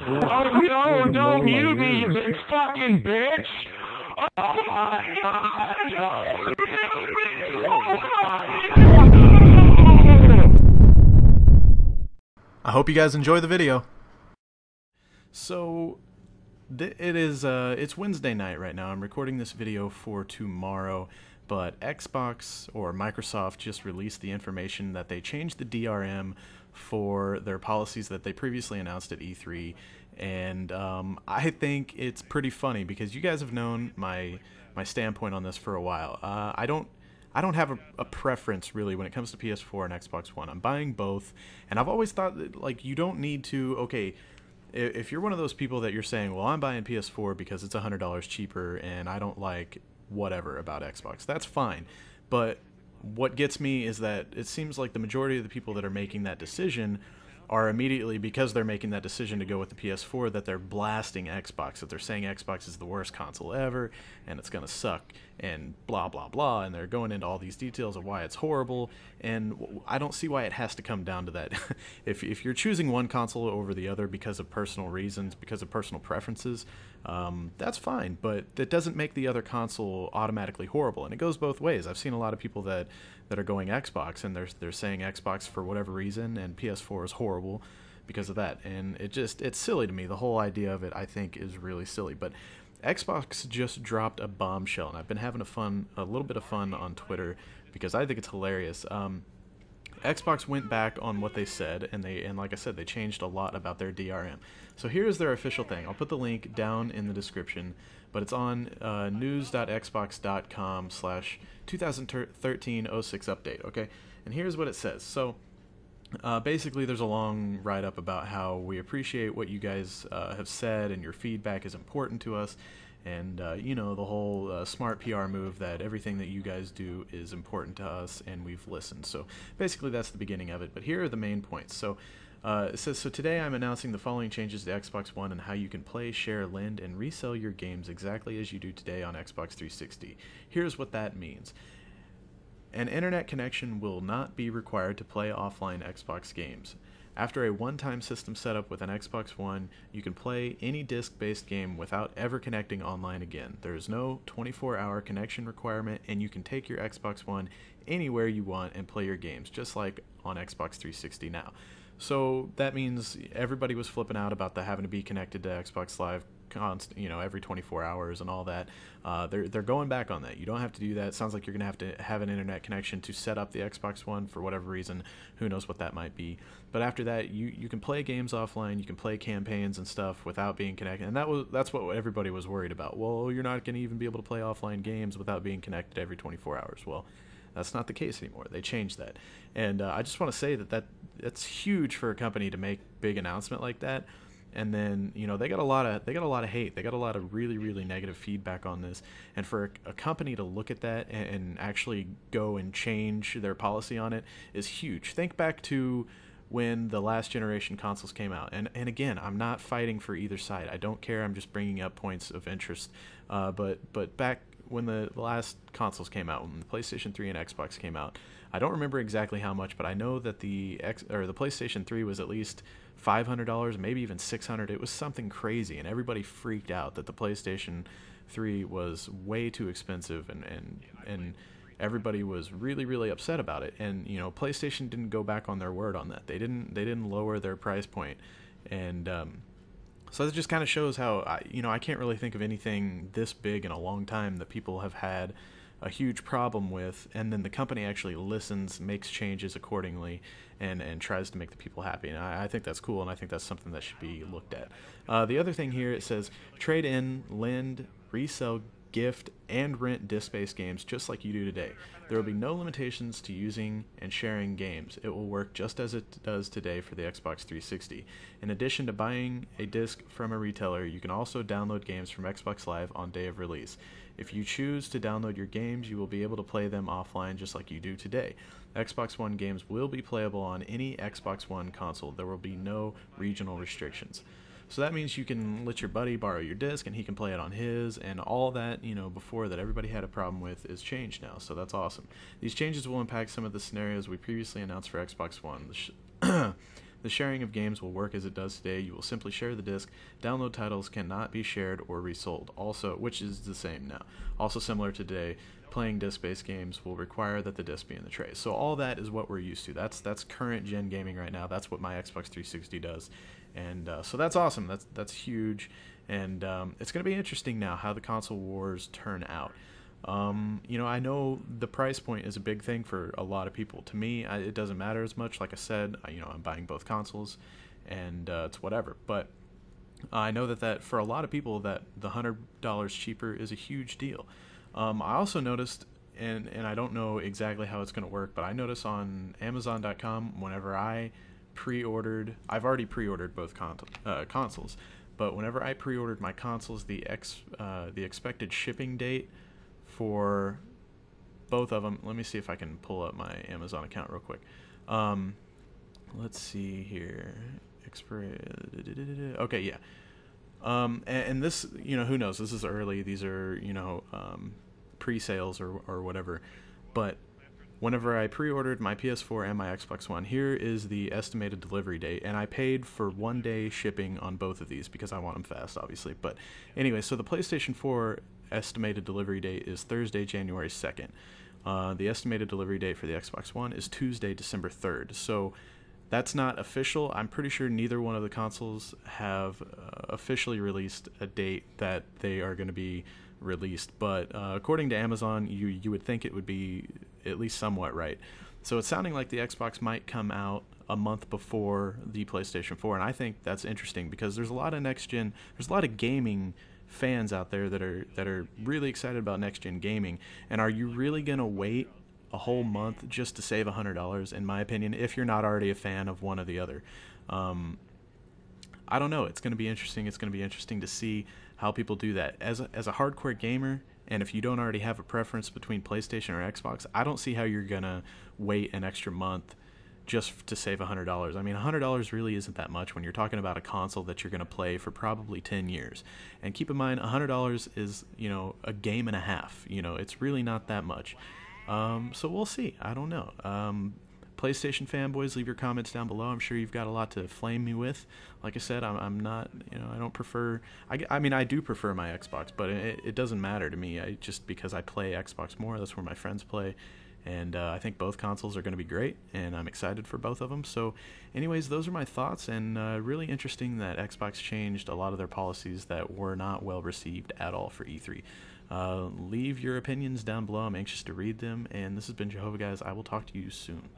Oh no, don't mute me, you big fucking bitch! I hope you guys enjoy the video. So, it's Wednesday night right now. I'm recording this video for tomorrow, but Xbox or Microsoft just released the information that they changed the DRM for their policies that they previously announced at E3, and I think it's pretty funny because you guys have known my standpoint on this for a while. I don't have a preference really when it comes to PS4 and Xbox One. I'm buying both, and I've always thought that, like, you don't need to. Okay, if you're one of those people that you're saying, well, I'm buying PS4 because it's $100 cheaper and I don't like whatever about Xbox, that's fine. But what gets me is that it seems like the majority of the people that are making that decision are immediately, because they're making that decision to go with the PS4, that they're blasting Xbox, that they're saying Xbox is the worst console ever and it's gonna suck and blah blah blah, and they're going into all these details of why it's horrible, and I don't see why it has to come down to that. If you're choosing one console over the other because of personal reasons, because of personal preferences, that's fine, but that doesn't make the other console automatically horrible, and it goes both ways. I've seen a lot of people that are going Xbox, and they're saying Xbox for whatever reason, and PS4 is horrible because of that, and it's silly to me. The whole idea of it, I think, is really silly. But Xbox just dropped a bombshell, and I've been having a little bit of fun on Twitter because I think it's hilarious. Xbox went back on what they said, and like I said, they changed a lot about their DRM. So here's their official thing. I'll put the link down in the description, but it's on news.xbox.com/2013-06 update, okay? And here's what it says. So basically, there's a long write-up about how we appreciate what you guys have said, and your feedback is important to us, and you know, the whole smart PR move that everything that you guys do is important to us, and we've listened. So basically, that's the beginning of it, but here are the main points. So it says, so today I'm announcing the following changes to Xbox One and how you can play, share, lend, and resell your games exactly as you do today on Xbox 360. Here's what that means. An internet connection will not be required to play offline Xbox games. After a one-time system setup with an Xbox One, you can play any disc-based game without ever connecting online again. There is no 24-hour connection requirement, and you can take your Xbox One anywhere you want and play your games, just like on Xbox 360 now. So that means everybody was flipping out about the having to be connected to Xbox Live every 24 hours and all that. They're going back on that. You don't have to do that. It sounds like you're going to have an internet connection to set up the Xbox One for whatever reason. Who knows what that might be. But after that, you can play games offline. You can play campaigns and stuff without being connected. And that's what everybody was worried about. Well, you're not going to even be able to play offline games without being connected every 24 hours. Well, that's not the case anymore. They changed that. And I just want to say that's huge for a company to make big announcement like that. And then, you know, they got a lot of hate. They got a lot of really, really negative feedback on this. And for a company to look at that and actually go and change their policy on it is huge. Think back to when the last generation consoles came out. And again, I'm not fighting for either side. I don't care. I'm just bringing up points of interest. But back when the last consoles came out, when the PlayStation 3 and Xbox came out, I don't remember exactly how much, but I know that the PlayStation 3 was at least $500, maybe even $600. It was something crazy, and everybody freaked out that the PlayStation 3 was way too expensive, and everybody was really, really upset about it. And you know, PlayStation didn't go back on their word on that. They didn't lower their price point, and so that just kind of shows how I can't really think of anything this big in a long time that people have had a huge problem with, and then the company actually listens, makes changes accordingly, and tries to make the people happy. And I think that's cool, and I think that's something that should be looked at. The other thing here, it says trade in, lend, resell, gift, and rent disc-based games just like you do today. There will be no limitations to using and sharing games. It will work just as it does today for the Xbox 360. In addition to buying a disc from a retailer, you can also download games from Xbox Live on day of release. If you choose to download your games, you will be able to play them offline just like you do today. Xbox One games will be playable on any Xbox One console. There will be no regional restrictions. So that means you can let your buddy borrow your disc and he can play it on his, and all that, before that everybody had a problem with is changed now. So that's awesome. These changes will impact some of the scenarios we previously announced for Xbox One. The sharing of games will work as it does today. You will simply share the disc. Download titles cannot be shared or resold. Also, which is the same now. Also similar to today, playing disc-based games will require that the disc be in the tray. So all that is what we're used to. That's current gen gaming right now. That's what my Xbox 360 does, and so that's awesome. That's huge, and it's going to be interesting now how the console wars turn out. I know the price point is a big thing for a lot of people. To me, it doesn't matter as much. Like I said, I'm buying both consoles, and it's whatever. But I know that for a lot of people, that the $100 cheaper is a huge deal. I also noticed, and I don't know exactly how it's going to work, but I noticed on Amazon.com, whenever I pre-ordered, I've already pre-ordered both consoles, but whenever I pre-ordered my consoles, the expected shipping date for both of them, let me see if I can pull up my Amazon account real quick. Let's see here. Okay, yeah. And this, who knows? This is early. These are, pre-sales or whatever. But whenever I pre-ordered my PS4 and my Xbox One, here is the estimated delivery date. And I paid for 1 day shipping on both of these because I want them fast, obviously. But anyway, so the PlayStation 4 estimated delivery date is Thursday, January 2nd. The estimated delivery date for the Xbox One is Tuesday, December 3rd. So that's not official. I'm pretty sure neither one of the consoles have officially released a date that they are going to be released, but according to Amazon, you would think it would be at least somewhat right. So it's sounding like the Xbox might come out a month before the PlayStation 4, and I think that's interesting because there's a lot of there's a lot of gaming fans out there that are really excited about next-gen gaming, and are you really going to wait a whole month just to save $100, in my opinion, if you're not already a fan of one or the other? I don't know. It's going to be interesting. It's going to be interesting to see how people do that. As a hardcore gamer, and if you don't already have a preference between PlayStation or Xbox, I don't see how you're going to wait an extra month just to save $100. I mean, $100 really isn't that much when you're talking about a console that you're going to play for probably 10 years. And keep in mind, $100 is, a game and a half. It's really not that much. So we'll see. I don't know. PlayStation fanboys, leave your comments down below. I'm sure you've got a lot to flame me with. Like I said, I'm not, I don't prefer, I mean, I do prefer my Xbox, but it doesn't matter to me. Just because I play Xbox more, that's where my friends play. And I think both consoles are going to be great, and I'm excited for both of them. So anyways, those are my thoughts, and really interesting that Xbox changed a lot of their policies that were not well received at all for E3. Leave your opinions down below. I'm anxious to read them, and this has been Jehovah, guys. I will talk to you soon.